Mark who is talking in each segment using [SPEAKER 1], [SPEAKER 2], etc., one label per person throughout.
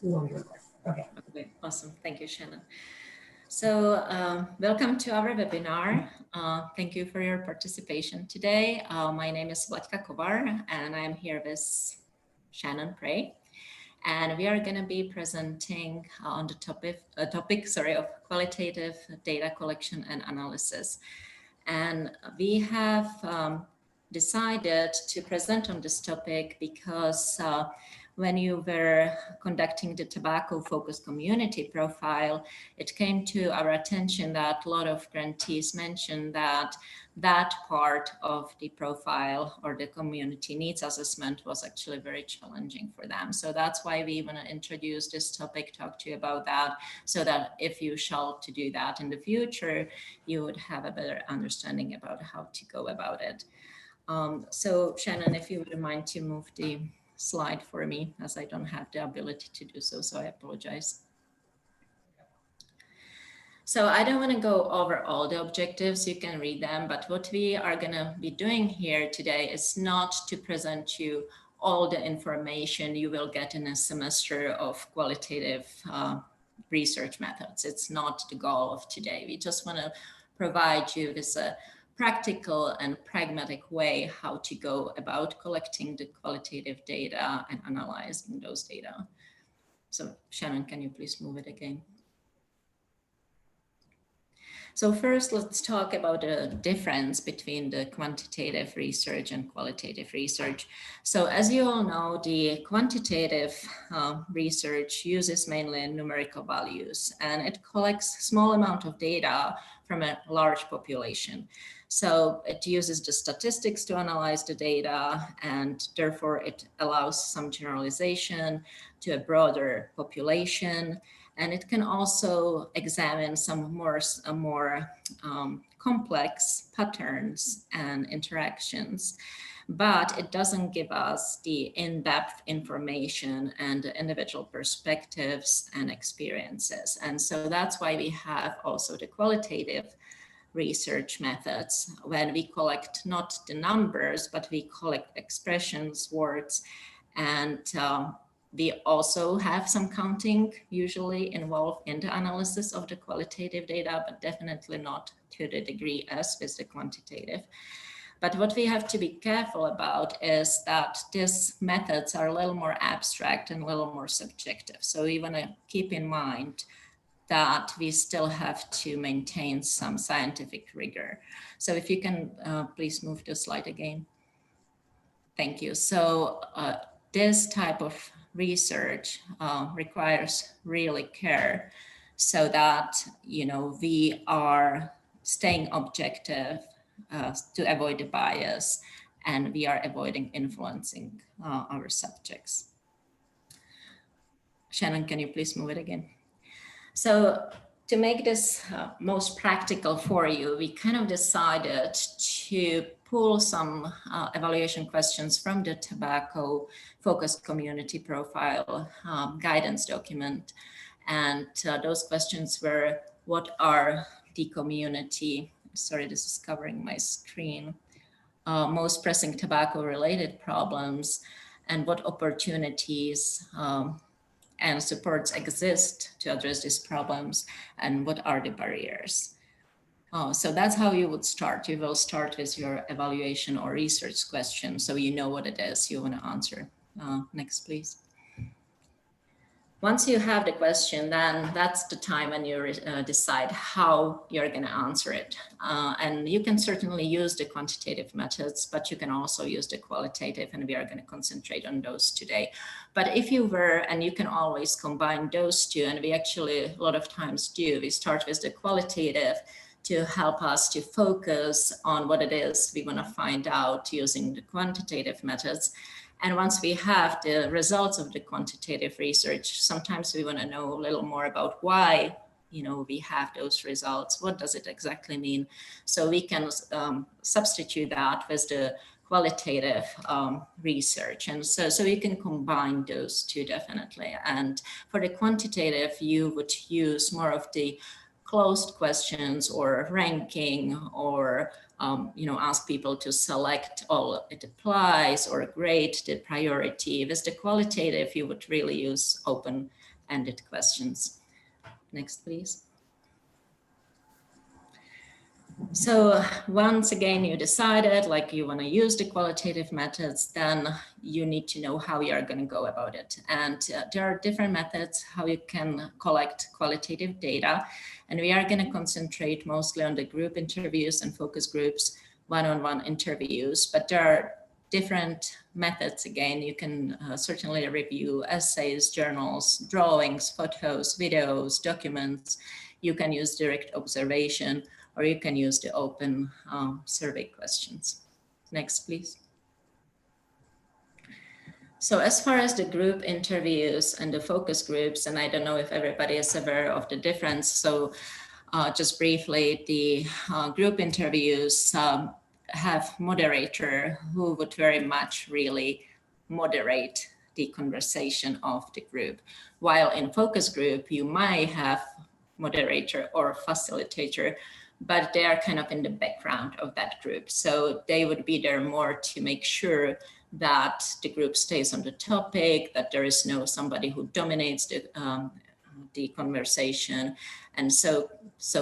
[SPEAKER 1] longer. Okay.
[SPEAKER 2] Okay, awesome. Thank you, Shannon. So welcome to our webinar. Thank you for your participation today. My name is Vlaďka Kovar and I'm here with Shannon Prey. And we are going to be presenting on the topic of qualitative data collection and analysis. And we have decided to present on this topic because when you were conducting the tobacco focused community profile, it came to our attention that a lot of grantees mentioned that that part of the profile or the community needs assessment was actually very challenging for them. So that's why we want to introduce this topic, talk to you about that, so that if you shall to do that in the future, you would have a better understanding about how to go about it. So Shannon, if you would mind to move the slide for me, as I don't have the ability to do so, so I apologize. So I don't want to go over all the objectives, you can read them, but what we are going to be doing here today is not to present you all the information you will get in a semester of qualitative research methods. It's not the goal of today. We just want to provide you with a practical and pragmatic way how to go about collecting the qualitative data and analyzing those data. So Shannon, can you please move it again? So first, let's talk about the difference between the quantitative research and qualitative research. So as you all know, the quantitative research uses mainly numerical values, and it collects small amount of data from a large population. So it uses the statistics to analyze the data, and therefore it allows some generalization to a broader population. And it can also examine some more complex patterns and interactions, but it doesn't give us the in-depth information and individual perspectives and experiences. And so that's why we have also the qualitative research methods, when we collect not the numbers, but we collect expressions, words, and we also have some counting usually involved in the analysis of the qualitative data, but definitely not to the degree as with the quantitative. But what we have to be careful about is that these methods are a little more abstract and a little more subjective. So we want to keep in mind that we still have to maintain some scientific rigor. So if you can please move the slide again. Thank you. So this type of research requires really care so that, you know, we are staying objective to avoid the bias, and we are avoiding influencing our subjects. Shannon, can you please move it again? So to make this most practical for you, we kind of decided to pull some evaluation questions from the tobacco focused community profile guidance document. And those questions were, what are the community, sorry, this is covering my screen, most pressing tobacco related problems, and what opportunities and supports exist to address these problems, and what are the barriers. So that's how you would start. You will start with your evaluation or research question, so you know what it is you want to answer. Next, please. Once you have the question, then that's the time when you decide how you're going to answer it. And you can certainly use the quantitative methods, but you can also use the qualitative, and we are going to concentrate on those today. But if you were, and you can always combine those two, and we actually a lot of times do, we start with the qualitative to help us to focus on what it is we want to find out using the quantitative methods. And once we have the results of the quantitative research, sometimes we want to know a little more about why, you know, we have those results. What does it exactly mean? So we can substitute that with the qualitative research. And so you can combine those two definitely. And for the quantitative, you would use more of the closed questions or ranking or ask people to select all it applies or grade the priority. With the qualitative, you would really use open-ended questions. Next, please. So once again, you decided like you want to use the qualitative methods, then you need to know how you are going to go about it. And there are different methods how you can collect qualitative data. And we are going to concentrate mostly on the group interviews and focus groups, one-on-one interviews. But there are different methods. Again, you can certainly review essays, journals, drawings, photos, videos, documents. You can use direct observation, or you can use the open survey questions. Next, please. So as far as the group interviews and the focus groups, and I don't know if everybody is aware of the difference. So just briefly, the group interviews have moderator who would very much really moderate the conversation of the group. While in focus group, you might have moderator or facilitator, but they are kind of in the background of that group. So they would be there more to make sure that the group stays on the topic, that there is no somebody who dominates the conversation. And so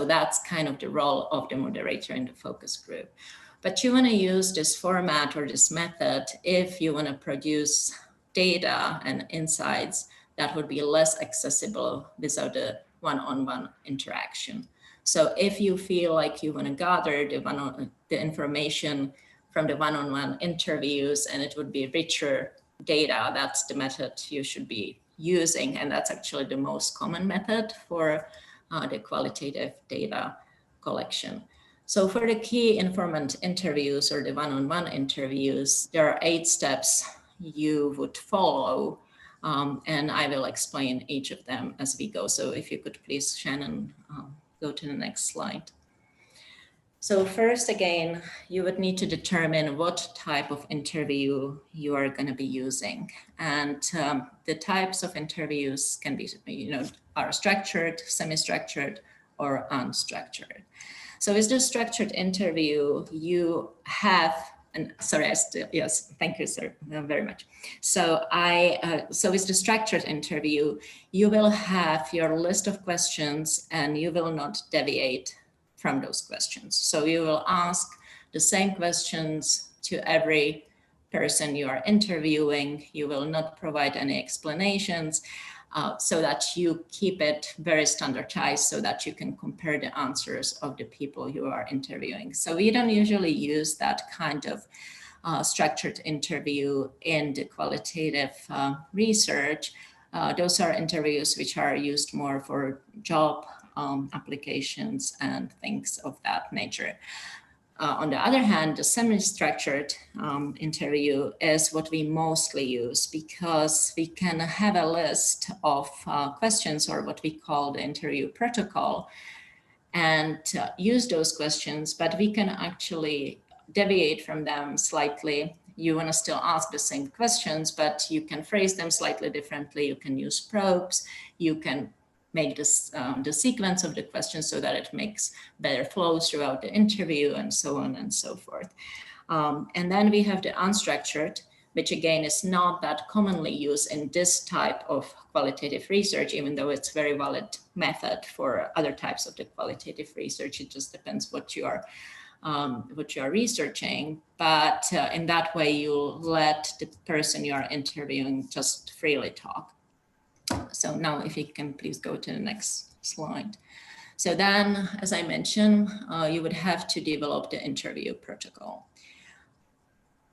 [SPEAKER 2] that's kind of the role of the moderator in the focus group. But you want to use this format or this method if you want to produce data and insights that would be less accessible without a one-on-one interaction. So if you feel like you want to gather the information from the one-on-one interviews and it would be richer data, that's the method you should be using. And that's actually the most common method for the qualitative data collection. So for the key informant interviews or the one-on-one interviews, there are 8 steps you would follow. And I will explain each of them as we go. So if you could please, Shannon, go to the next slide. So first, again, you would need to determine what type of interview you are going to be using. And the types of interviews can be, are structured, semi-structured, or unstructured. So with the structured interview, you have, and sorry, yes, thank you, sir, very much. So so with the structured interview, you will have your list of questions and you will not deviate from those questions. So you will ask the same questions to every person you are interviewing. You will not provide any explanations so that you keep it very standardized so that you can compare the answers of the people you are interviewing. So we don't usually use that kind of structured interview in the qualitative research. Those are interviews which are used more for job applications and things of that nature. On the other hand, the semi-structured interview is what we mostly use because we can have a list of questions or what we call the interview protocol and use those questions, but we can actually deviate from them slightly. You want to still ask the same questions, but you can phrase them slightly differently. You can use probes. You can make this, the sequence of the questions so that it makes better flow throughout the interview and so on and so forth. And then we have the unstructured, which again is not that commonly used in this type of qualitative research, even though it's a very valid method for other types of the qualitative research. It just depends what you are researching, but in that way you'll let the person you are interviewing just freely talk. So now if you can please go to the next slide. So then, as I mentioned, you would have to develop the interview protocol.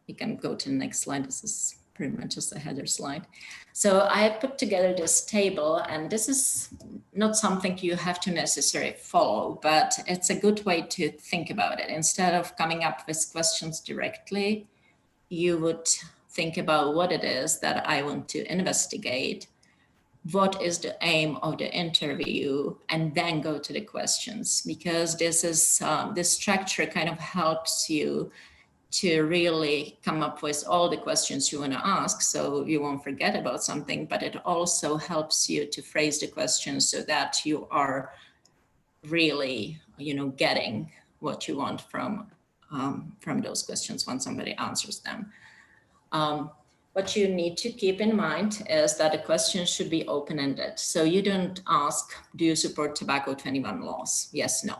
[SPEAKER 2] You can go to the next slide. This is pretty much just a header slide. So I put together this table, and this is not something you have to necessarily follow, but it's a good way to think about it. Instead of coming up with questions directly, you would think about what it is that I want to investigate, what is the aim of the interview, and then go to the questions, because this is this structure kind of helps you to really come up with all the questions you want to ask so you won't forget about something, but it also helps you to phrase the questions so that you are really, getting what you want from those questions when somebody answers them. What you need to keep in mind is that the question should be open-ended. So you don't ask, do you support tobacco 21 laws? Yes, no.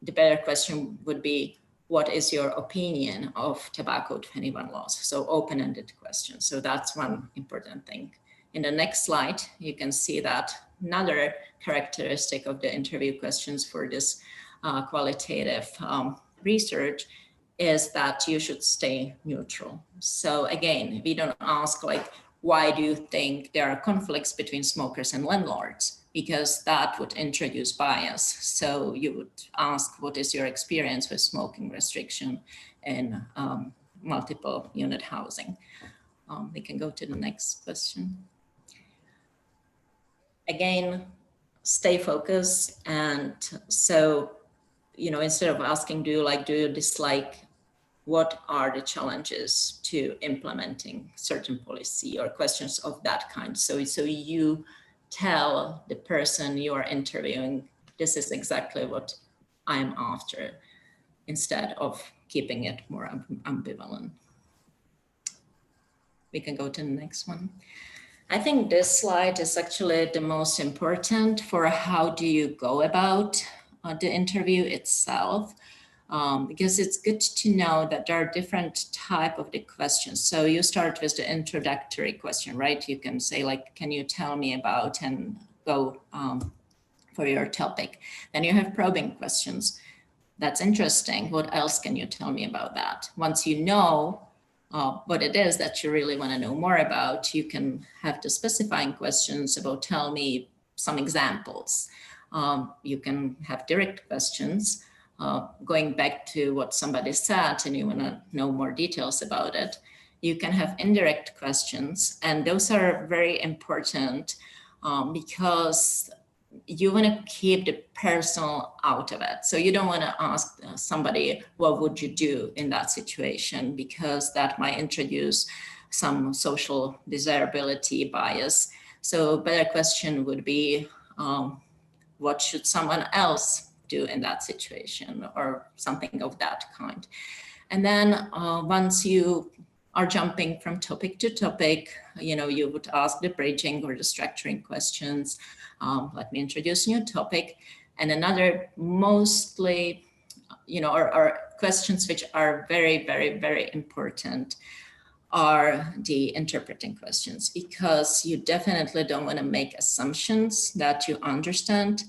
[SPEAKER 2] The better question would be, what is your opinion of tobacco 21 laws? So open-ended question. So that's one important thing. In the next slide, you can see that another characteristic of the interview questions for this qualitative research is that you should stay neutral. So again, we don't ask like, why do you think there are conflicts between smokers and landlords? Because that would introduce bias. So you would ask, what is your experience with smoking restriction in multiple unit housing? We can go to the next question. Again, stay focused. And so, instead of asking, do you dislike, what are the challenges to implementing certain policy, or questions of that kind. So you tell the person you are interviewing, this is exactly what I'm after, instead of keeping it more ambivalent. We can go to the next one. I think this slide is actually the most important for how do you go about the interview itself. Because it's good to know that there are different type of the questions. So you start with the introductory question, right? You can say like, can you tell me about, and go for your topic. Then you have probing questions. That's interesting. What else can you tell me about that? Once you know what it is that you really want to know more about, you can have the specifying questions about, tell me some examples. You can have direct questions. Going back to what somebody said and you want to know more details about it. You can have indirect questions, and those are very important because you want to keep the personal out of it. So you don't want to ask somebody, what would you do in that situation? Because that might introduce some social desirability bias. So a better question would be, what should someone else do in that situation, or something of that kind. And then once you are jumping from topic to topic, you would ask the bridging or the structuring questions. Let me introduce a new topic. And another mostly, or questions which are very, very, very important are the interpreting questions, because you definitely don't want to make assumptions that you understand.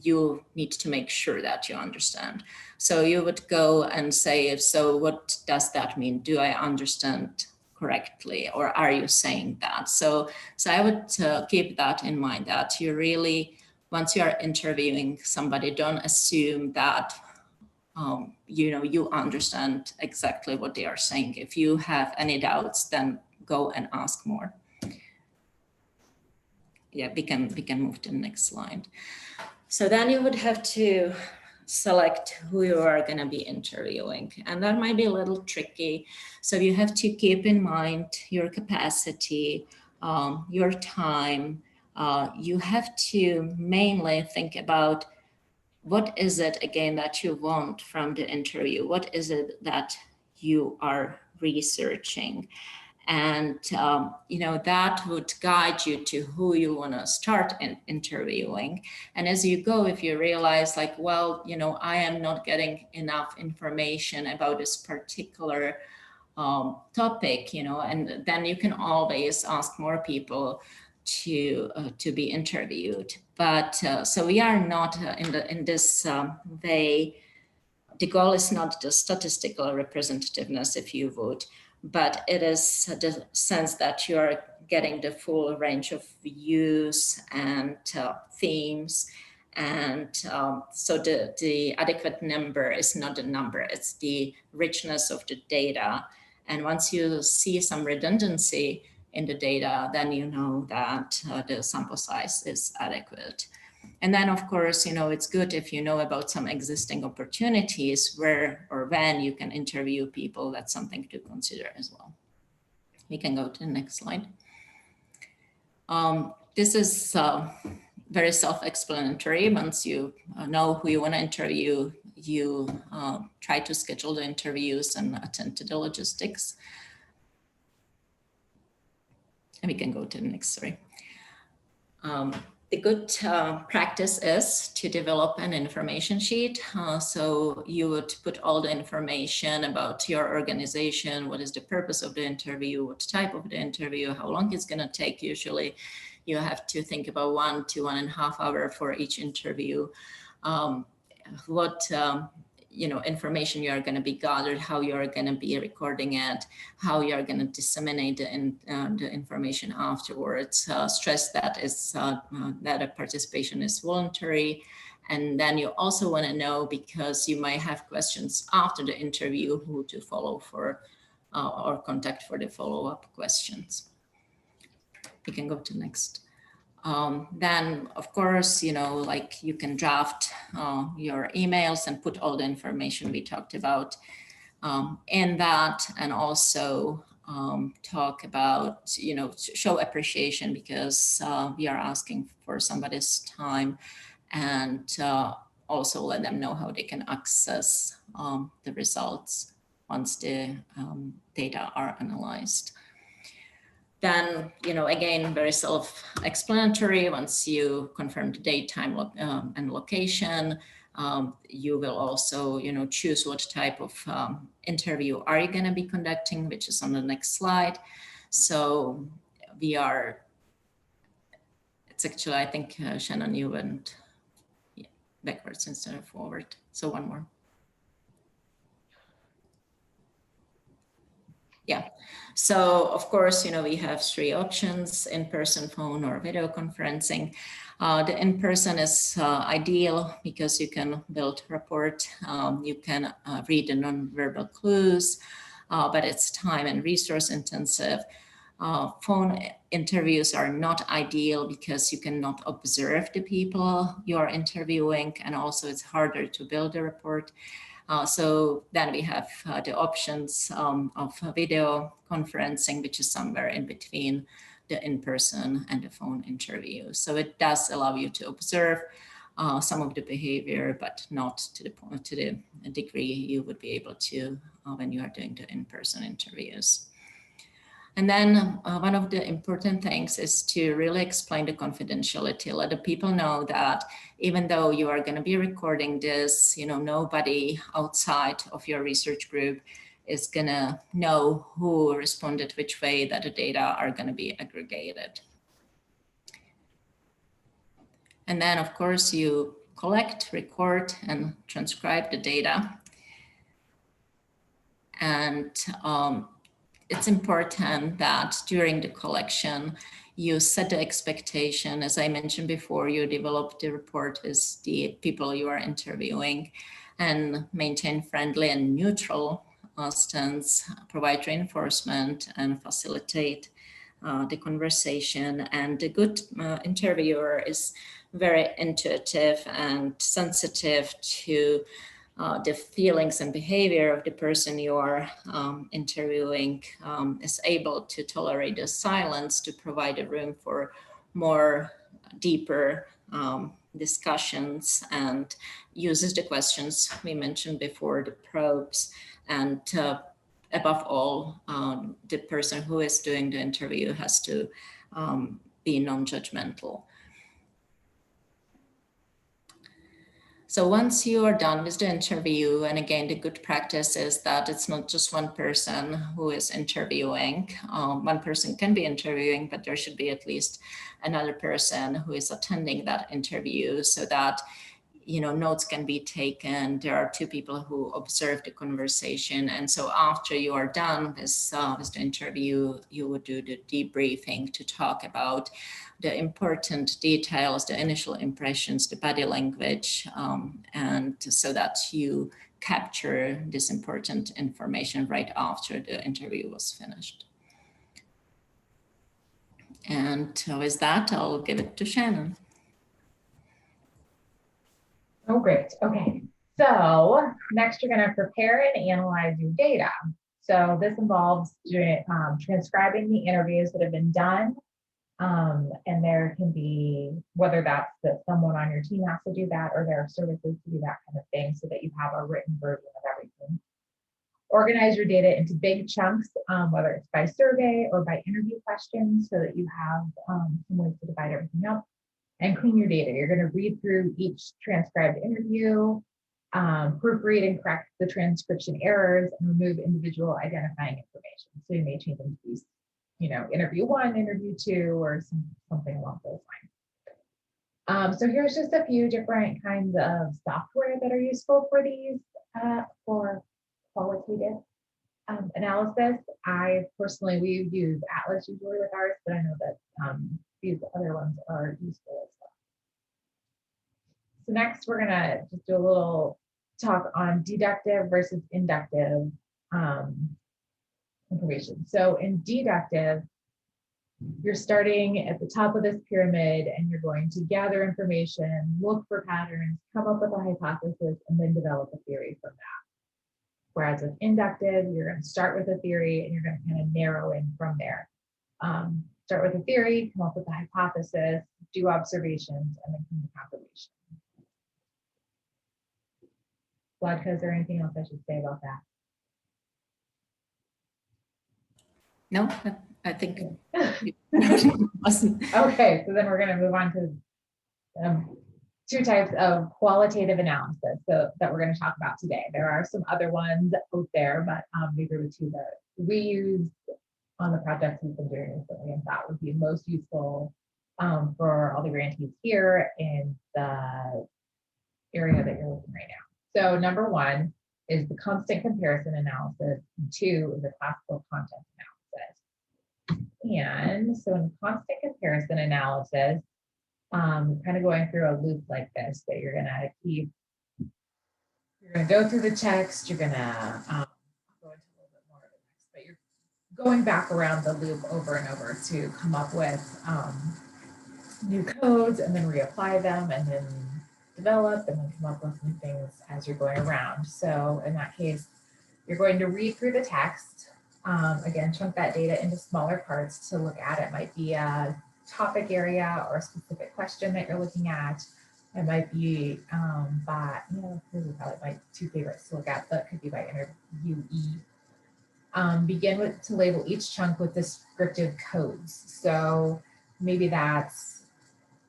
[SPEAKER 2] You need to make sure that you understand. So you would go and say, so what does that mean? Do I understand correctly, or are you saying that? So I would keep that in mind, that you really, once you are interviewing somebody, don't assume that you understand exactly what they are saying. If you have any doubts, then go and ask more. Yeah, we can move to the next slide. So then you would have to select who you are going to be interviewing, and that might be a little tricky. So you have to keep in mind your capacity, your time. You have to mainly think about, what is it again that you want from the interview? What is it that you are researching? And that would guide you to who you want to start interviewing. And as you go, if you realize like, well, I am not getting enough information about this particular topic, and then you can always ask more people to be interviewed. But so we are not in this way. The goal is not the statistical representativeness, if you would, but it is the sense that you are getting the full range of views and themes. And so the adequate number is not the number, it's the richness of the data. And once you see some redundancy in the data, then you know that the sample size is adequate. And then, of course, it's good if you know about some existing opportunities where or when you can interview people. That's something to consider as well. We can go to the next slide. This is very self-explanatory. Once you know who you want to interview, you try to schedule the interviews and attend to the logistics. And we can go to the next, sorry. The good practice is to develop an information sheet. So you would put all the information about your organization, what is the purpose of the interview, what type of the interview, how long it's going to take. Usually you have to think about 1 to 1.5 hours for each interview. What information you are going to be gathered, how you are going to be recording it, how you are going to disseminate the information afterwards. Stress that that a participation is voluntary. And then you also want to know, because you might have questions after the interview, who to follow for or contact for the follow-up questions. You can go to next. Then, of course, like you can draft your emails and put all the information we talked about in that, and also talk about, show appreciation, because we are asking for somebody's time, and also let them know how they can access the results once the data are analyzed. Then, again, very self-explanatory. Once you confirm the date, time, and location, you will also, choose what type of interview are you going to be conducting, which is on the next slide. So it's actually, I think, Shannon, you went backwards instead of forward. So one more. Yeah. So of course, we have 3 options: in-person, phone, or video conferencing. The in-person is ideal because you can build rapport, you can read the nonverbal clues, but it's time and resource intensive. Phone interviews are not ideal because you cannot observe the people you are interviewing, and also it's harder to build a rapport. So then we have the options of video conferencing, which is somewhere in between the in-person and the phone interview. So it does allow you to observe some of the behavior, but not to the degree you would be able to when you are doing the in-person interviews. And then one of the important things is to really explain the confidentiality. Let the people know that even though you are going to be recording this, nobody outside of your research group is going to know who responded which way, that the data are going to be aggregated. And then, of course, you collect, record, and transcribe the data. And it's important that during the collection, you set the expectation. As I mentioned before, you develop the report with the people you are interviewing, and maintain friendly and neutral stance, provide reinforcement, and facilitate the conversation. And the good interviewer is very intuitive and sensitive to the feelings and behavior of the person you are interviewing, is able to tolerate the silence to provide a room for more deeper discussions, and uses the questions we mentioned before, the probes, and above all, the person who is doing the interview has to be non-judgmental. So once you are done with the interview, and again, the good practice is that it's not just one person who is interviewing. One person can be interviewing, but there should be at least another person who is attending that interview, so that notes can be taken. There are 2 people who observe the conversation. And so after you are done with the interview, you would do the debriefing to talk about the important details, the initial impressions, the body language, and so that you capture this important information right after the interview was finished. And with that, I'll give it to Shannon.
[SPEAKER 1] Oh, great. Okay. So next you're going to prepare and analyze your data. So this involves transcribing the interviews that have been done, And there can be, whether that's that someone on your team has to do that or there are services to do that kind of thing so that you have a written version of everything. Organize your data into big chunks, whether it's by survey or by interview questions so that you have some ways to divide everything up. And clean your data. You're going to read through each transcribed interview, proofread and correct the transcription errors, and remove individual identifying information. So you may change them to these, interview 1, interview 2, or something along those lines. So here's just a few different kinds of software that are useful for these, for qualitative analysis. We use Atlas usually with ours, but I know that these other ones are useful as well. So next, we're gonna just do a little talk on deductive versus inductive information. So in deductive, you're starting at the top of this pyramid and you're going to gather information, look for patterns, come up with a hypothesis, and then develop a theory from that. Whereas with inductive, you're going to start with a theory and you're going to kind of narrow in from there. Start with a theory, come up with a hypothesis, do observations, and then come to confirmation. Vladka, is there anything else I should say about that?
[SPEAKER 2] No, I think
[SPEAKER 1] Okay, so then we're going to move on to 2 types of qualitative analysis that we're going to talk about today. There are some other ones out there, but these are the 2 that we use on the projects we've been doing recently and thought would be most useful for all the grantees here in the area that you're looking right now. So number 1 is the constant comparison analysis, and 2 is the classical content analysis. And so in constant comparison analysis, kind of going through a loop like this, that you're gonna go through the text, you're gonna go into a little bit more of the text, but you're going back around the loop over and over to come up with new codes and then reapply them and then develop and then come up with new things as you're going around. So in that case, you're going to read through the text. Again, chunk that data into smaller parts to look at. It might be a topic area or a specific question that you're looking at. It might be by, these are probably my 2 favorites to look at, but it could be by interviewee. Begin to label each chunk with descriptive codes. So maybe that's,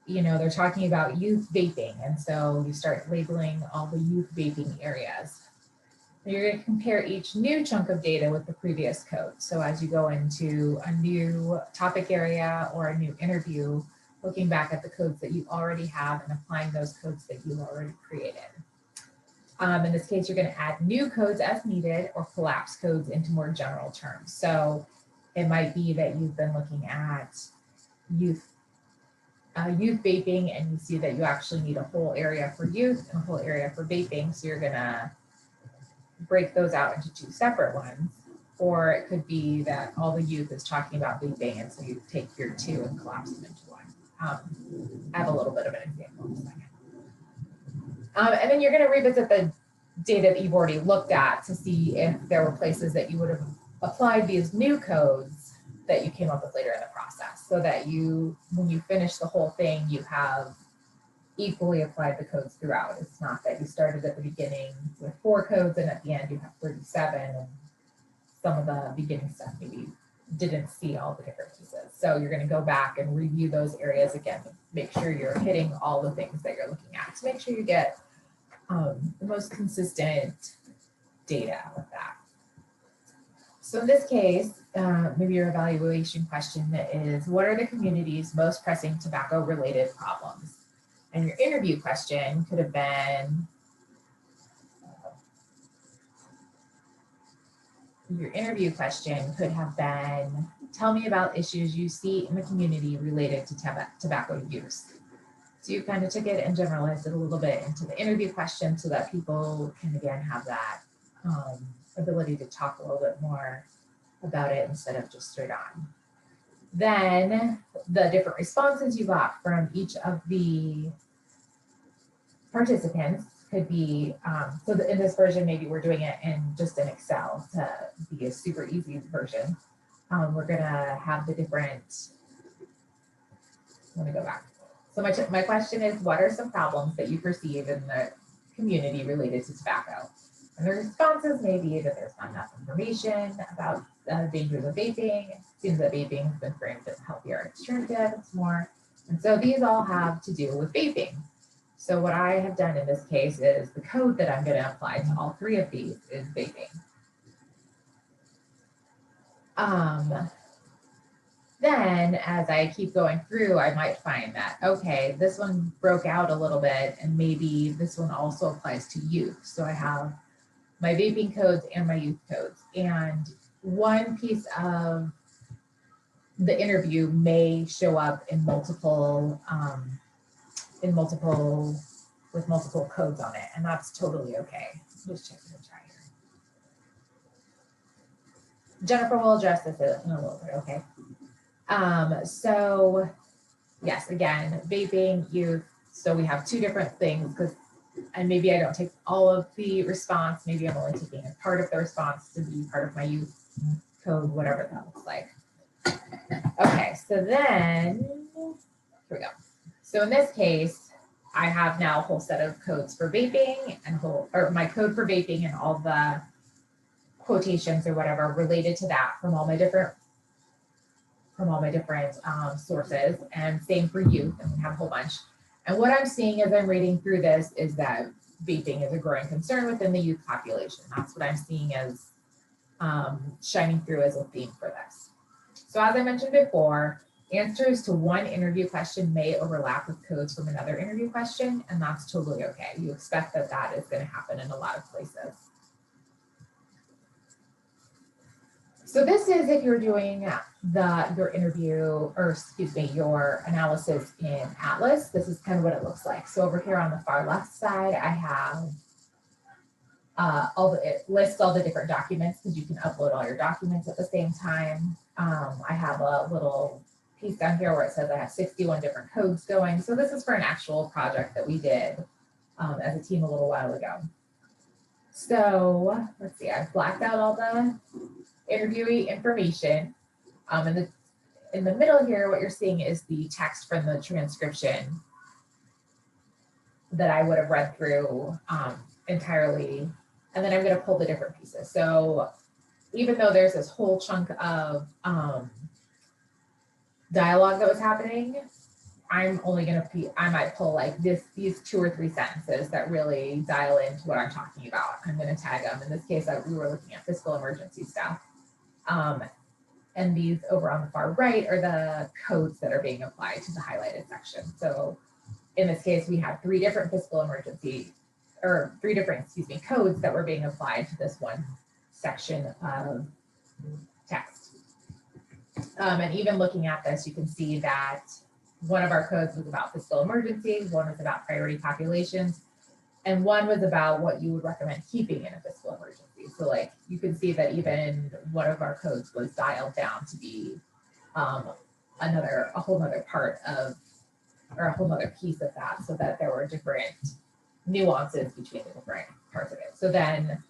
[SPEAKER 1] they're talking about youth vaping. And so you start labeling all the youth vaping areas. You're going to compare each new chunk of data with the previous code. So as you go into a new topic area or a new interview, looking back at the codes that you already have and applying those codes that you already created. In this case, you're going to add new codes as needed or collapse codes into more general terms. So it might be that you've been looking at youth vaping and you see that you actually need a whole area for youth and a whole area for vaping. So you're going to break those out into 2 separate ones. Or it could be that all the youth is talking about vaping, and so you take your 2 and collapse them into 1. I have a little bit of an example in a second. And then you're going to revisit the data that you've already looked at to see if there were places that you would have applied these new codes that you came up with later in the process, so that when you finish the whole thing, you have equally applied the codes throughout. It's not that you started at the beginning with 4 codes and at the end you have 37, and some of the beginning stuff maybe didn't see all the different pieces. So you're going to go back and review those areas again to make sure you're hitting all the things that you're looking at, to make sure you get the most consistent data with that. So in this case, maybe your evaluation question is, what are the community's most pressing tobacco-related problems? And your interview question could have been, tell me about issues you see in the community related to tobacco use. So you kind of took it and generalized it a little bit into the interview question so that people can again have that ability to talk a little bit more about it instead of just straight on. Then the different responses you got from each of the participants could be, in this version, maybe we're doing it in just in Excel to be a super easy version. We're gonna have the different Let me go back. So my question is, what are some problems that you perceive in the community related to tobacco? And the responses may be that there's not enough information about dangers of vaping. It seems that vaping has been framed as a healthier alternative. It's more. And so these all have to do with vaping. So what I have done in this case is the code that I'm going to apply to all three of these is vaping. Then as I keep going through, I might find that, okay, this one broke out a little bit and maybe this one also applies to youth. So I have my vaping codes and my youth codes. And one piece of the interview may show up in multiple with multiple codes on it. And that's totally okay. Just checking the chat here. Jennifer will address this in a little bit, okay? So yes, again, vaping, youth. So we have two different things and maybe I don't take all of the response. Maybe I'm only taking a part of the response to be part of my youth code, whatever that looks like. Okay, so then, here we go. So in this case, I have now a whole set of codes for vaping or my code for vaping and all the quotations or whatever related to that from all my different sources, and same for youth, and we have a whole bunch. And what I'm seeing as I'm reading through this is that vaping is a growing concern within the youth population. That's what I'm seeing as shining through as a theme for this. So as I mentioned before, answers to one interview question may overlap with codes from another interview question, and that's totally okay. You expect that that is going to happen in a lot of places. So this is if you're doing your interview, or excuse me, your analysis in Atlas. This is kind of what it looks like. So over here on the far left side, I have it lists all the different documents because you can upload all your documents at the same time. I have a little piece down here where it says I have 61 different codes going. So this is for an actual project that we did as a team a little while ago. So let's see, I've blacked out all the interviewee information. In the middle here, what you're seeing is the text from the transcription that I would have read through entirely. And then I'm going to pull the different pieces. So even though there's this whole chunk of dialogue that was happening, I'm only going to, I might pull like these 2 or 3 sentences that really dial into what I'm talking about. I'm going to tag them. In this case, we were looking at fiscal emergency stuff. And these over on the far right are the codes that are being applied to the highlighted section. So in this case, we had 3 different fiscal emergency, or 3 different, codes that were being applied to this one section of text. And even looking at this, you can see that one of our codes was about fiscal emergency, one was about priority populations, and one was about what you would recommend keeping in a fiscal emergency. So like you can see that even one of our codes was dialed down to be a whole nother part of, or a whole nother piece of that, so that there were different nuances between the different parts of it. So then,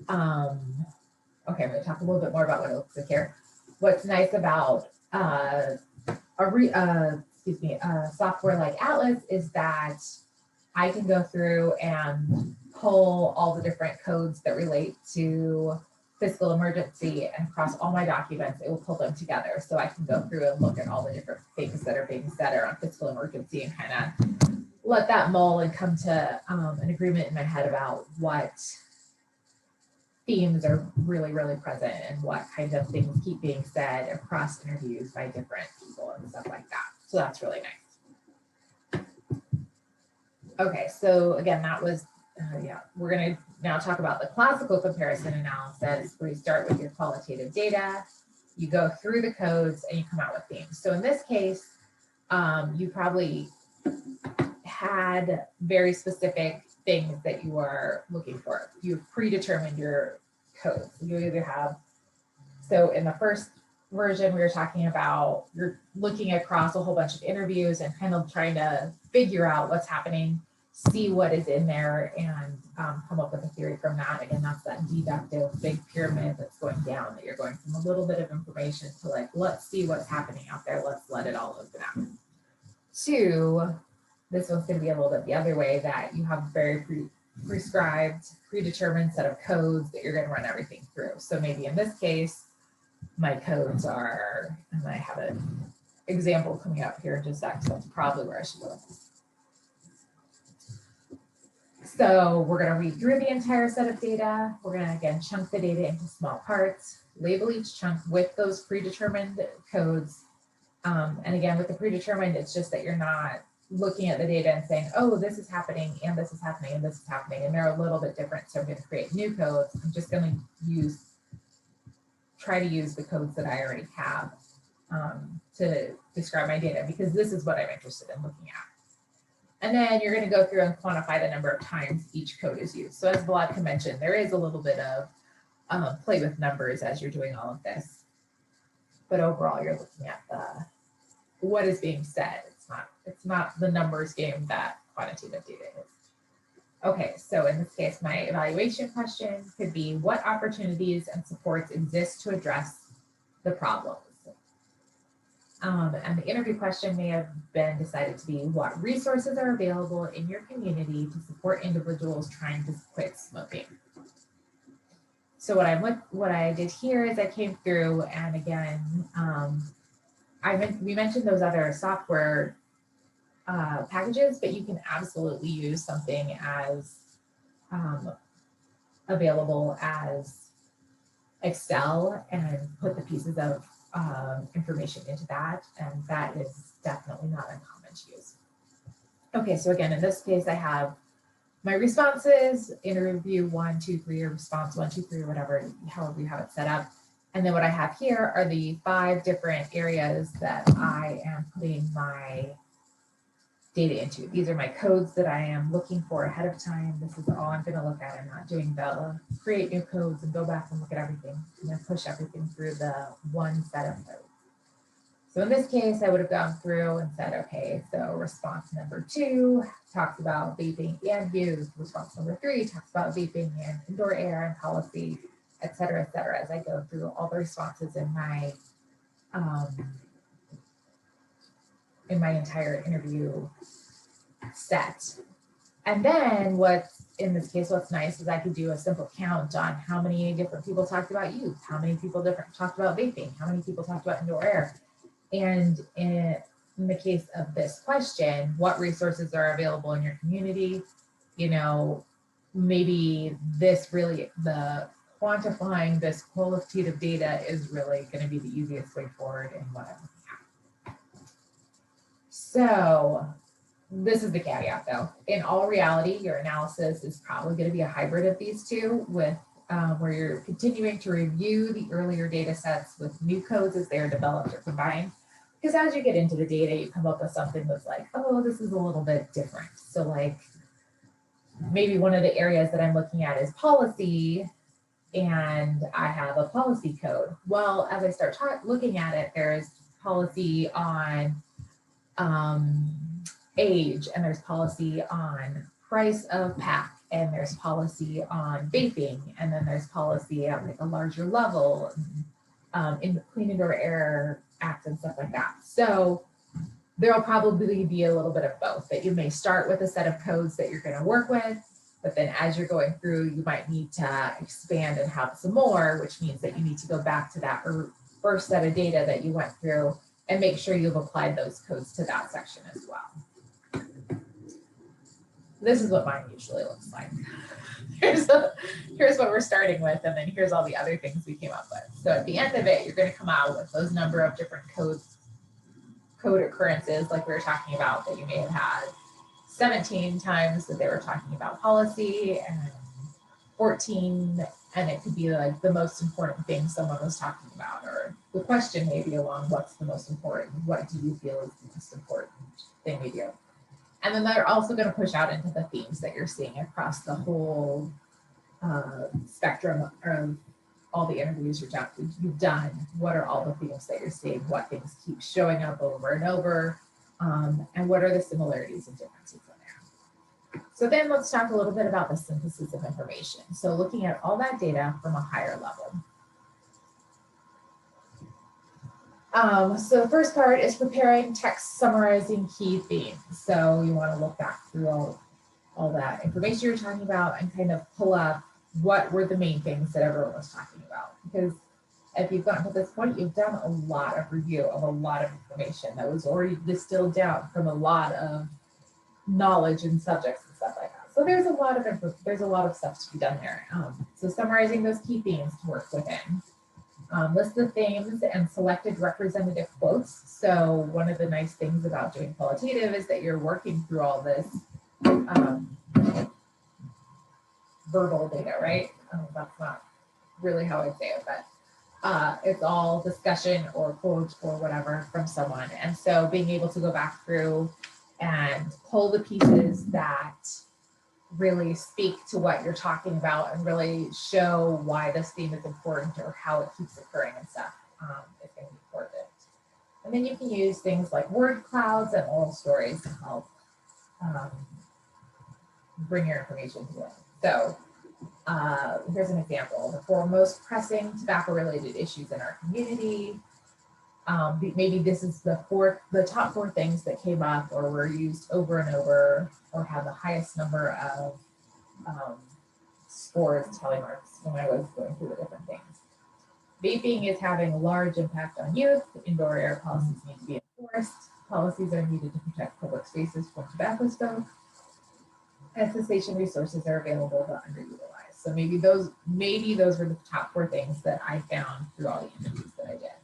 [SPEAKER 1] okay, I'm going to talk a little bit more about what it looks like here. What's nice about software like Atlas is that I can go through and pull all the different codes that relate to fiscal emergency, and across all my documents, it will pull them together. So I can go through and look at all the different things that are being said around fiscal emergency and kind of let that mull and come to an agreement in my head about what themes are really, really present and what kind of things keep being said across interviews by different people and stuff like that. So that's really nice. Okay, so again, that was, we're going to now talk about the classical comparison analysis, where you start with your qualitative data, you go through the codes, and you come out with themes. So in this case, you probably had very specific things that you are looking for. You've predetermined your codes. You either have, so in the first version, we were talking about, you're looking across a whole bunch of interviews and kind of trying to figure out what's happening, see what is in there, and come up with a theory from that. Again, that's that deductive big pyramid that's going down, that you're going from a little bit of information to like, let's see what's happening out there. Let's let it all open up. Two, this one's going to be a little bit the other way, that you have very prescribed, predetermined set of codes that you're going to run everything through. So maybe in this case, my codes are, and I have an example coming up here in just a sec, so that's probably where I should go with this. So we're going to read through the entire set of data. We're going to, again, chunk the data into small parts, label each chunk with those predetermined codes. And again, with the predetermined, it's just that you're not looking at the data and saying, oh, this is happening, and this is happening, and this is happening, and they're a little bit different. So I'm going to create new codes. I'm just going to try to use the codes that I already have to describe my data, because this is what I'm interested in looking at. And then you're going to go through and quantify the number of times each code is used. So as Vladka mentioned, there is a little bit of play with numbers as you're doing all of this. But overall, you're looking at what is being said. It's not the numbers game that quantitative data is. Okay, so in this case, my evaluation question could be, what opportunities and supports exist to address the problems? And the interview question may have been decided to be, what resources are available in your community to support individuals trying to quit smoking? So what I did here is I came through, and again, we mentioned those other software packages, but you can absolutely use something as available as Excel and put the pieces of information into that, and that is definitely not uncommon to use. Okay, so again, in this case, I have my responses, interview 1, 2, 3, or response 1, 2, 3, or whatever, however you have it set up. And then what I have here are the 5 different areas that I am putting my data into. These are my codes that I am looking for ahead of time. This is all I'm going to look at. I'm not doing the create new codes and go back and look at everything. I'm going to push everything through the one set of codes. So in this case, I would have gone through and said, okay, so response number 2 talks about vaping and use. Response number 3 talks about vaping and indoor air and policy, et cetera, as I go through all the responses in my entire interview set. And then in this case, what's nice is I could do a simple count on how many different people talked about youth, how many people talked about vaping, how many people talked about indoor air. And in the case of this question, what resources are available in your community? You know, maybe the quantifying this qualitative data is really going to be the easiest way forward in what I'm looking at. So this is the caveat though. In all reality, your analysis is probably going to be a hybrid of these two, with where you're continuing to review the earlier data sets with new codes as they are developed or combined. Because as you get into the data, you come up with something that's like, oh, this is a little bit different. So like maybe one of the areas that I'm looking at is policy, and I have a policy code. Well, as I start looking at it, there's policy on age, and there's policy on price of pack, and there's policy on vaping, and then there's policy at like a larger level in the Clean Indoor Air Act and stuff like that. So there'll probably be a little bit of both, that you may start with a set of codes that you're going to work with, but then as you're going through, you might need to expand and have some more, which means that you need to go back to that first set of data that you went through and make sure you've applied those codes to that section as well. This is what mine usually looks like. Here's what we're starting with, and then here's all the other things we came up with. So at the end of it, you're going to come out with those number of different code occurrences, like we were talking about, that you may have had 17 times that they were talking about policy, and 14, and it could be like the most important thing someone was talking about, or the question may be along what's the most important, what do you feel is the most important thing we do. And then they're also going to push out into the themes that you're seeing across the whole spectrum of all the interviews you've done. What are all the themes that you're seeing? What things keep showing up over and over? And what are the similarities and differences in there? So then let's talk a little bit about the synthesis of information. So looking at all that data from a higher level. So the first part is preparing text summarizing key themes. So you want to look back through all that information you're talking about and kind of pull up what were the main things that everyone was talking about. Because if you've gotten to this point, you've done a lot of review of a lot of information that was already distilled down from a lot of knowledge and subjects and stuff like that. So there's a lot of stuff to be done there. So summarizing those key themes to work within. List the themes and selected representative quotes. So one of the nice things about doing qualitative is that you're working through all this verbal data, right? That's not really how I'd say it, but it's all discussion or quote or whatever from someone. And so being able to go back through and pull the pieces that really speak to what you're talking about and really show why this theme is important or how it keeps occurring and stuff is going to be important. And then you can use things like word clouds and oral stories to help bring your information to life. So here's an example. The four most pressing tobacco-related issues in our community. Maybe this is the top four things that came up or were used over and over or have the highest number of scores, tally marks when I was going through the different things. Vaping is having a large impact on youth. Indoor air policies need to be enforced. Policies are needed to protect public spaces from tobacco smoke. And cessation resources are available but underutilized. So maybe those were the top four things that I found through all the interviews that I did.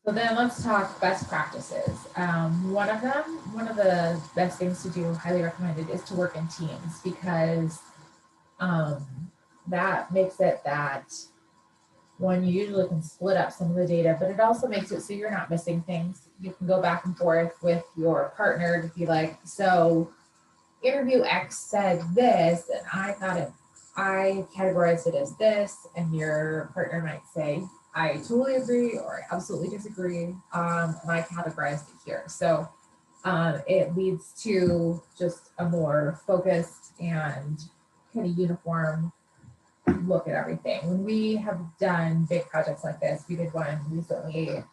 [SPEAKER 1] So then let's talk best practices. One of the best things to do, highly recommended, is to work in teams because that makes it that one, you usually can split up some of the data, but it also makes it so you're not missing things. You can go back and forth with your partner to be like, so interview X said this, and I categorized it as this, and your partner might say, I totally agree, or I absolutely disagree, and I categorized it here. So it leads to just a more focused and kind of uniform look at everything. When we have done big projects like this, we did one recently,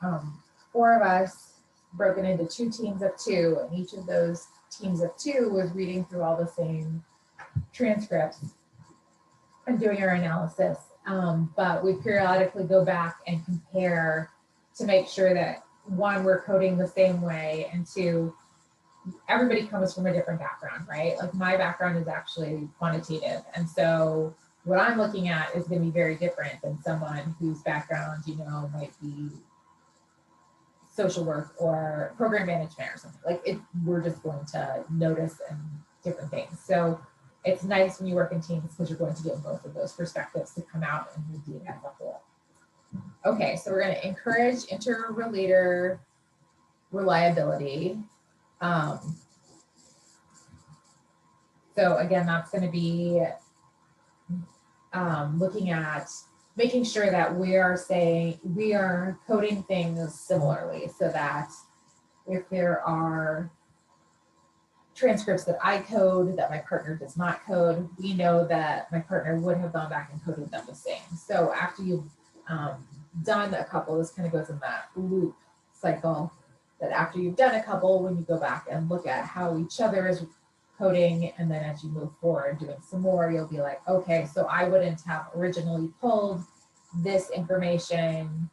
[SPEAKER 1] 4 of us broken into 2 teams of 2, and each of those teams of 2 was reading through all the same transcripts and doing our analysis. But we periodically go back and compare to make sure that 1, we're coding the same way, and 2, everybody comes from a different background, right? Like my background is actually quantitative. And so what I'm looking at is going to be very different than someone whose background, might be social work or program management or something. Like we're just going to notice and different things. So it's nice when you work in teams because you're going to get both of those perspectives to come out and review it as a whole. Okay, so we're going to encourage inter-relator reliability. So again, that's going to be looking at making sure that we are coding things similarly so that if there are transcripts that I code that my partner does not code, we know that my partner would have gone back and coded them the same. So after you've done a couple, this kind of goes in that loop cycle, that after you've done a couple, when you go back and look at how each other is coding, and then as you move forward doing some more, you'll be like, okay, so I wouldn't have originally pulled this information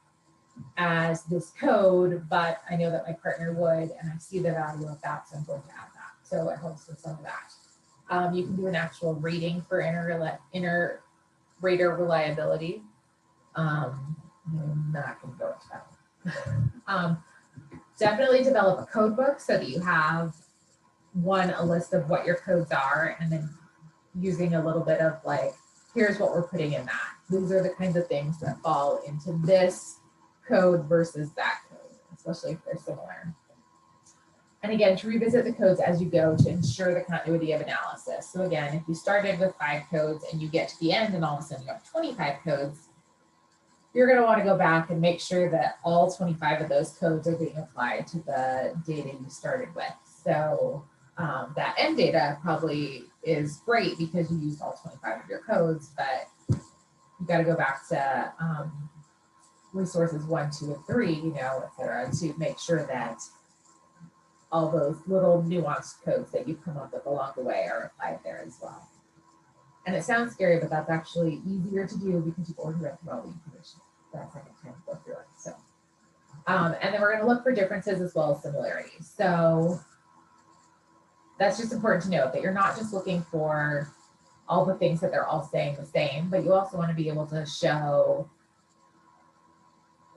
[SPEAKER 1] as this code, but I know that my partner would, and I see the value of that, so I'm going to add that. So it helps with some of that. You can do an actual rating for inter-rater reliability. I'm not going to go into that. Definitely develop a code book so that you have a list of what your codes are, and then using a little bit of like, here's what we're putting in that. These are the kinds of things that fall into this code versus that code, especially if they're similar. And again, to revisit the codes as you go to ensure the continuity of analysis. So again, if you started with 5 codes and you get to the end and all of a sudden you have 25 codes, you're going to want to go back and make sure that all 25 of those codes are being applied to the data you started with. So that end data probably is great because you used all 25 of your codes, but you got to go back to resources 1, 2, and 3, you know, et cetera, to make sure that all those little nuanced codes that you've come up with along the way are applied there as well. And it sounds scary, but that's actually easier to do because you've already read through all the information that second time to go through it. So, and then we're going to look for differences as well as similarities. So that's just important to note that you're not just looking for all the things that they're all saying the same, but you also want to be able to show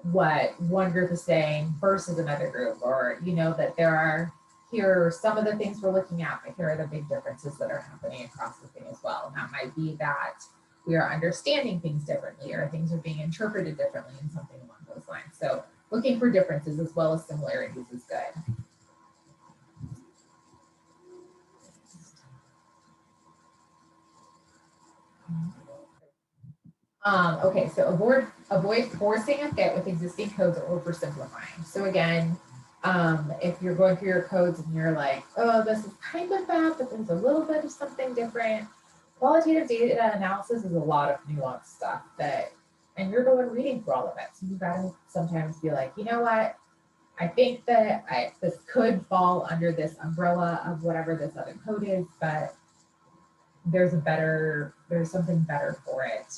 [SPEAKER 1] what one group is saying versus another group, or, you know, that there are, here are some of the things we're looking at, but here are the big differences that are happening across the thing as well. And that might be that we are understanding things differently, or things are being interpreted differently in something along those lines. So looking for differences as well as similarities is good. Okay, so avoid forcing a fit with existing codes or oversimplifying. So again, if you're going through your codes and you're like, oh, this is kind of that, but there's a little bit of something different. Qualitative data analysis is a lot of nuanced stuff that, and you're the one reading through all of it. So you gotta sometimes be like, you know what? I think that this could fall under this umbrella of whatever this other code is, but there's something better for it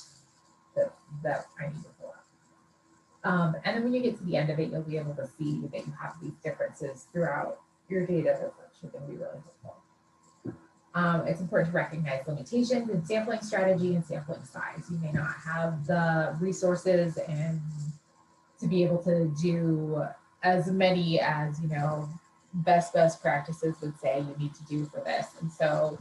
[SPEAKER 1] that I need to pull up. And then when you get to the end of it, you'll be able to see that you have these differences throughout your data. That's actually going to be really helpful. It's important to recognize limitations in sampling strategy and sampling size. You may not have the resources and to be able to do as many as, you know, best practices would say you need to do for this. And so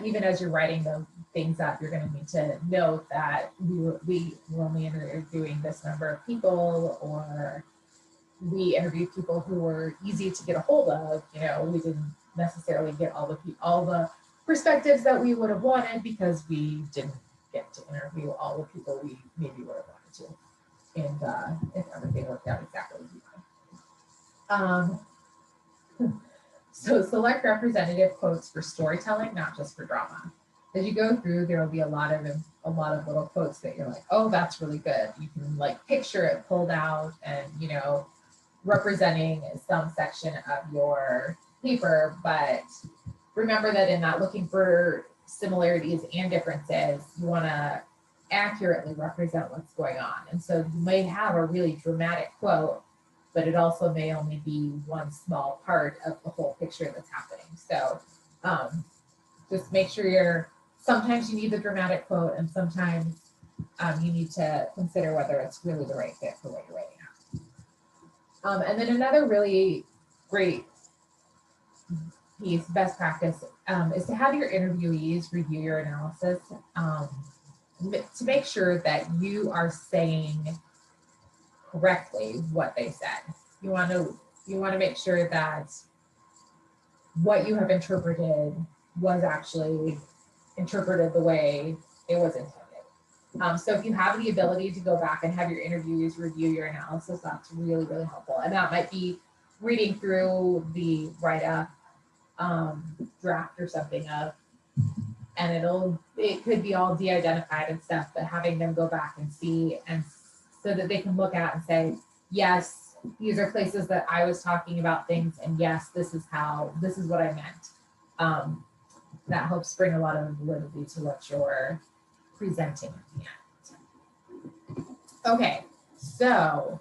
[SPEAKER 1] even as you're writing those things up, you're going to need to note that we were only interviewing this number of people, or we interviewed people who were easy to get a hold of. You know, we didn't necessarily get all the perspectives that we would have wanted because we didn't get to interview all the people we maybe would have wanted to. And if everything worked out exactly as we wanted. So select representative quotes for storytelling, not just for drama. As you go through, there will be a lot of little quotes that you're like, oh, that's really good. You can like picture it pulled out and, you know, representing some section of your paper. But remember that in that looking for similarities and differences, you want to accurately represent what's going on. And so you may have a really dramatic quote, but it also may only be one small part of the whole picture that's happening. So just make sure sometimes you need the dramatic quote, and sometimes you need to consider whether it's really the right fit for what you're writing out. And then another really great piece, best practice, is to have your interviewees review your analysis to make sure that you are saying correctly what they said. You want to make sure that what you have interpreted was actually interpreted the way it was intended. So if you have the ability to go back and have your interviewees review your analysis, that's really, really helpful. And that might be reading through the write-up draft or something of, and it could be all de-identified and stuff, but having them go back and see, and so that they can look at and say, yes, these are places that I was talking about things, and yes, this is what I meant. That helps bring a lot of validity to what you're presenting at the end. Okay, so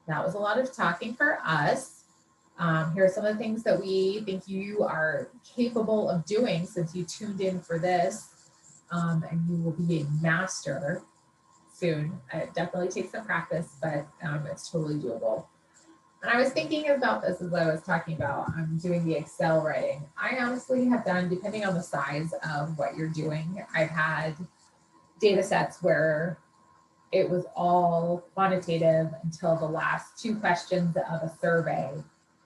[SPEAKER 1] that was a lot of talking for us. Here are some of the things that we think you are capable of doing since you tuned in for this, and you will be a master soon. It definitely takes some practice, but it's totally doable. And I was thinking about this as I was talking about doing the Excel writing. I honestly have done, depending on the size of what you're doing, I've had data sets where it was all quantitative until the last 2 questions of a survey,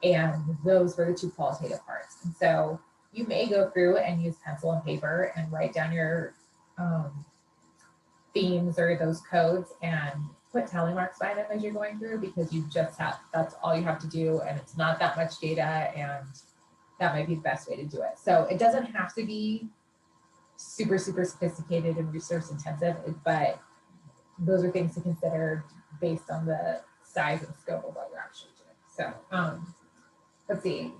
[SPEAKER 1] and those were the 2 qualitative parts. And so you may go through and use pencil and paper and write down your themes or those codes and put tally marks by them as you're going through, because that's all you have to do, and it's not that much data, and that might be the best way to do it. So it doesn't have to be super, super sophisticated and resource intensive, but those are things to consider based on the size and scope of what you're actually doing. So let's see.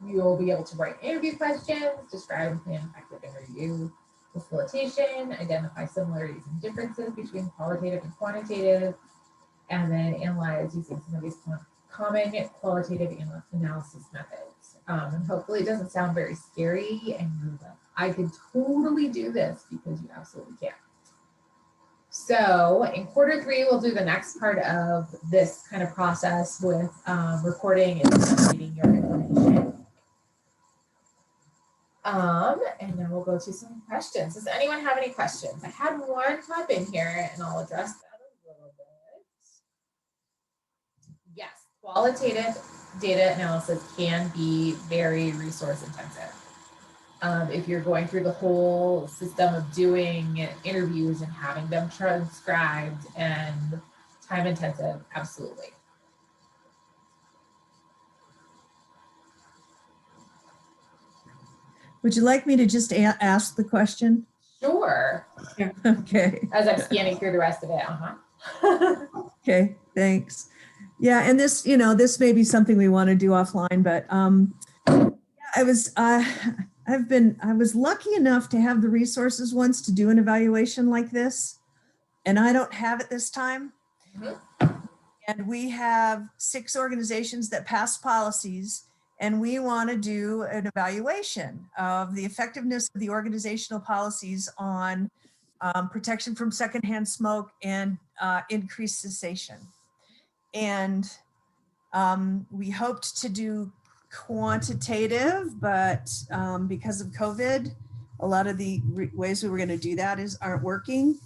[SPEAKER 1] You'll be able to write interview questions, describe and plan effective interview facilitation, identify similarities and differences between qualitative and quantitative, and then analyze using some of these common qualitative analysis methods. And hopefully it doesn't sound very scary and you're like, I could totally do this, because you absolutely can. So in Q3, we'll do the next part of this kind of process with recording and updating your information. And then we'll go to some questions. Does anyone have any questions? I had one pop in here and I'll address that a little bit. Yes, qualitative data analysis can be very resource intensive. If you're going through the whole system of doing interviews and having them transcribed and time intensive, absolutely.
[SPEAKER 3] Would you like me to just ask the question?
[SPEAKER 1] Sure.
[SPEAKER 2] Yeah.
[SPEAKER 3] Okay.
[SPEAKER 1] As I'm scanning through the rest of it,
[SPEAKER 3] Okay, thanks. Yeah, and this, you know, this may be something we want to do offline, but I was lucky enough to have the resources once to do an evaluation like this, and I don't have it this time. And we have 6 organizations that pass policies, and we want to do an evaluation of the effectiveness of the organizational policies on protection from secondhand smoke and increased cessation. And we hoped to do quantitative, but because of COVID, a lot of the ways we were going to do that aren't working.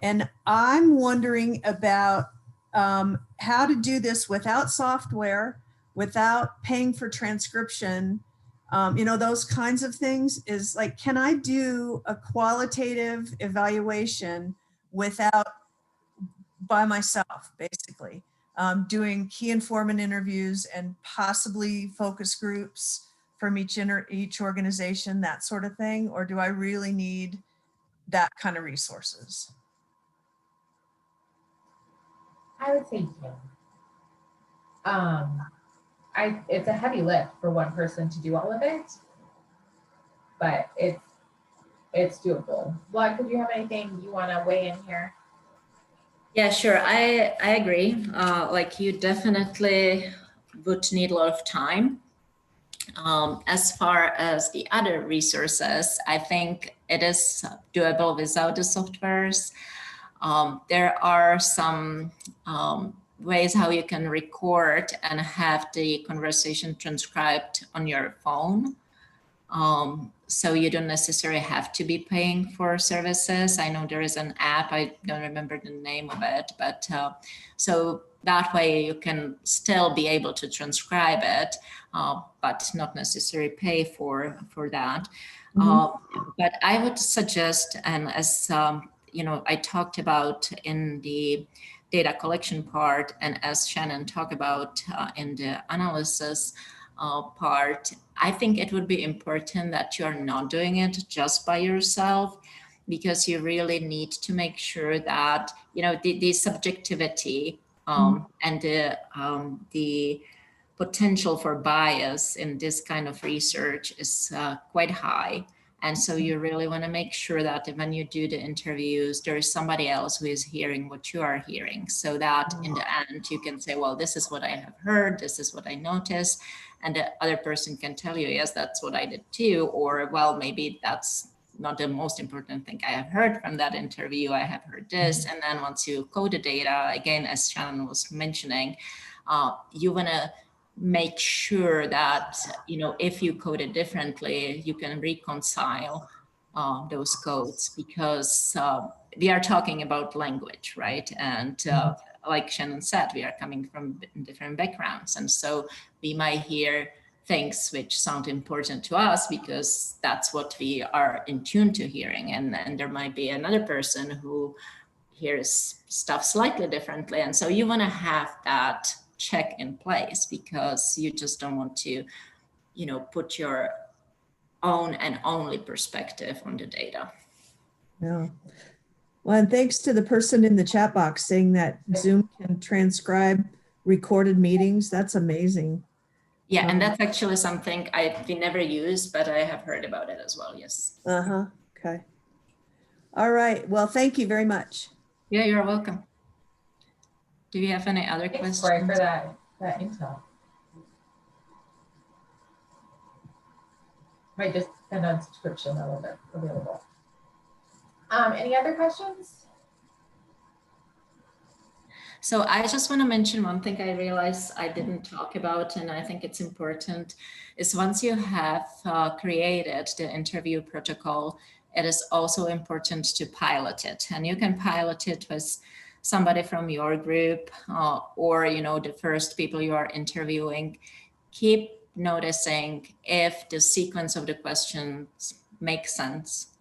[SPEAKER 3] And I'm wondering about how to do this without software, without paying for transcription, you know, those kinds of things. Is like, can I do a qualitative evaluation without, by myself, basically, doing key informant interviews and possibly focus groups from each organization, that sort of thing? Or do I really need that kind of resources?
[SPEAKER 1] I would say you can. It's a heavy lift for one person to do all of it, but it's doable. Vlad, could you have anything you want to weigh in here?
[SPEAKER 2] Yeah, sure. I agree. Like, you definitely would need a lot of time. As far as the other resources, I think it is doable without the softwares. There are some ways how you can record and have the conversation transcribed on your phone. So you don't necessarily have to be paying for services. I know there is an app, I don't remember the name of it, but so that way you can still be able to transcribe it, but not necessarily pay for that. But I would suggest, and as you know, I talked about in the data collection part, and as Shannon talked about in the analysis part, I think it would be important that you're not doing it just by yourself, because you really need to make sure that, you know, the subjectivity and the potential for bias in this kind of research is quite high. And so you really want to make sure that when you do the interviews, there is somebody else who is hearing what you are hearing, so that in the end you can say, well, this is what I have heard, this is what I noticed. And the other person can tell you, yes, that's what I did too. Or, well, maybe that's not the most important thing I have heard from that interview. I have heard this. And then once you code the data, again, as Shannon was mentioning, you want to make sure that, you know, if you code it differently, you can reconcile those codes, because we are talking about language, right? And like Shannon said, we are coming from different backgrounds. And so we might hear things which sound important to us because that's what we are in tune to hearing. And then there might be another person who hears stuff slightly differently. And so you want to have that check in place, because you just don't want to, you know, put your own and only perspective on the data.
[SPEAKER 3] Yeah. Well, and thanks to the person in the chat box saying that Zoom can transcribe recorded meetings. That's amazing.
[SPEAKER 2] Yeah, and that's actually something we never use, but I have heard about it as well. Yes.
[SPEAKER 3] Uh-huh. Okay. All right. Well, thank you very much.
[SPEAKER 2] Yeah, you're welcome. Do you have any other
[SPEAKER 1] Thanks,
[SPEAKER 2] questions?
[SPEAKER 1] Corey, for that intel. Might just send on subscription a little bit available. Any other questions?
[SPEAKER 2] So I just want to mention one thing I realized I didn't talk about, and I think it's important, is once you have created the interview protocol, it is also important to pilot it. And you can pilot it with somebody from your group or, you know, the first people you are interviewing. Keep noticing if the sequence of the questions makes sense.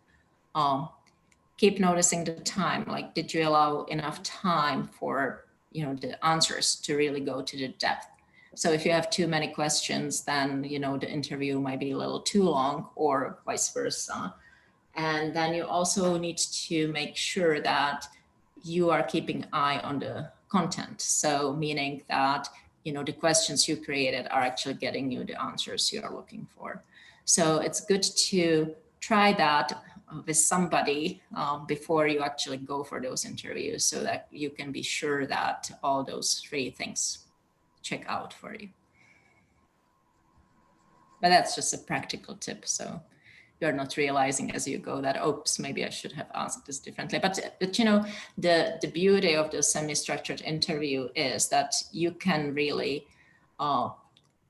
[SPEAKER 2] Keep noticing the time, like did you allow enough time for, you know, the answers to really go to the depth. So if you have too many questions, then, you know, the interview might be a little too long, or vice versa. And then you also need to make sure that you are keeping an eye on the content. So meaning that, you know, the questions you created are actually getting you the answers you are looking for. So it's good to try that with somebody before you actually go for those interviews, so that you can be sure that all those three things check out for you. But that's just a practical tip. So you're not realizing as you go that, oops, maybe I should have asked this differently. But you know, the beauty of the semi-structured interview is that you can really,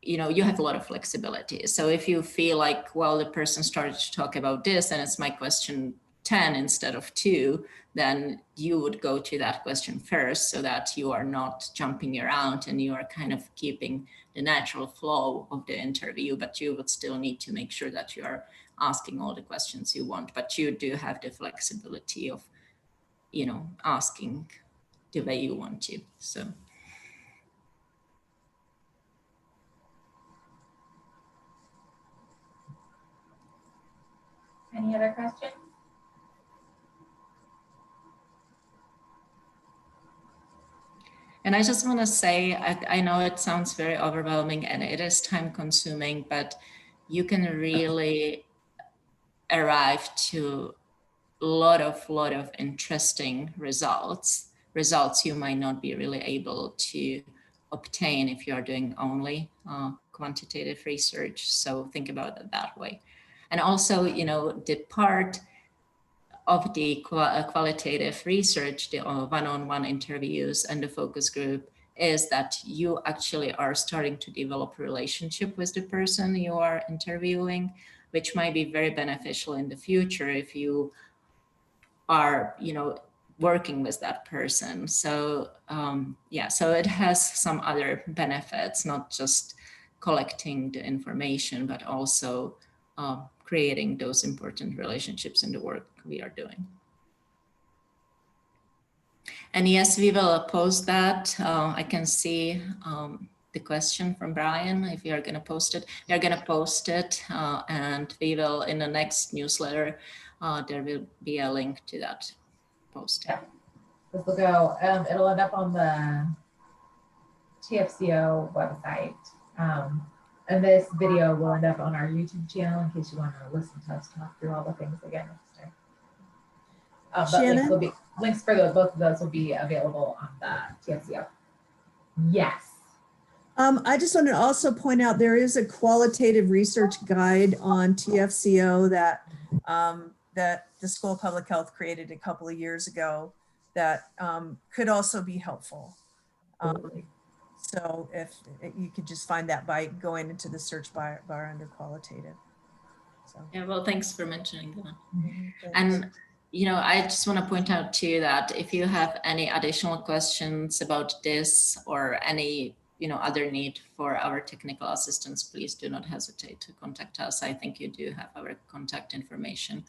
[SPEAKER 2] you know, you have a lot of flexibility. So if you feel like, well, the person started to talk about this and it's my question 10 instead of 2, then you would go to that question first, so that you are not jumping around and you are kind of keeping the natural flow of the interview, but you would still need to make sure that you are asking all the questions you want, but you do have the flexibility of, you know, asking the way you want to. So.
[SPEAKER 1] Any other questions?
[SPEAKER 2] And I just want to say, I know it sounds very overwhelming and it is time consuming, but you can really arrive to a lot of interesting results you might not be really able to obtain if you are doing only quantitative research. So think about it that way. And also, you know, the part of the qualitative research, the one-on-one interviews and the focus group, is that you actually are starting to develop a relationship with the person you are interviewing, which might be very beneficial in the future if you are, you know, working with that person. So yeah, so it has some other benefits, not just collecting the information, but also creating those important relationships in the work we are doing. And yes, we will post that. I can see the question from Brian, if you are going to post it. We are going to post it and we will, in the next newsletter, there will be a link to that post.
[SPEAKER 1] Yeah. This will go, it'll end up on the TFCO website. And this video will end up on our YouTube channel in case you want to listen to us talk through all the things again next time. But links for both of those will be available on the TFCO. Yes.
[SPEAKER 3] I just want to also point out there is a qualitative research guide on TFCO that that the School of Public Health created a couple of years ago that could also be helpful. So if you could just find that by going into the search bar under qualitative. So.
[SPEAKER 2] Yeah, well, thanks for mentioning that. And you know, I just want to point out too that if you have any additional questions about this or any, you know, other need for our technical assistance, please do not hesitate to contact us. I think you do have our contact information.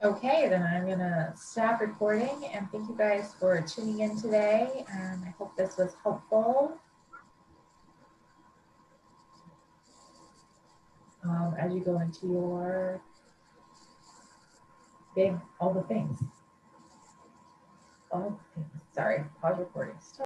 [SPEAKER 1] Okay, then I'm going to stop recording and thank you guys for tuning in today. And I hope this was helpful. As you go into your big, all the things. All the things. Sorry, pause recording. Stop.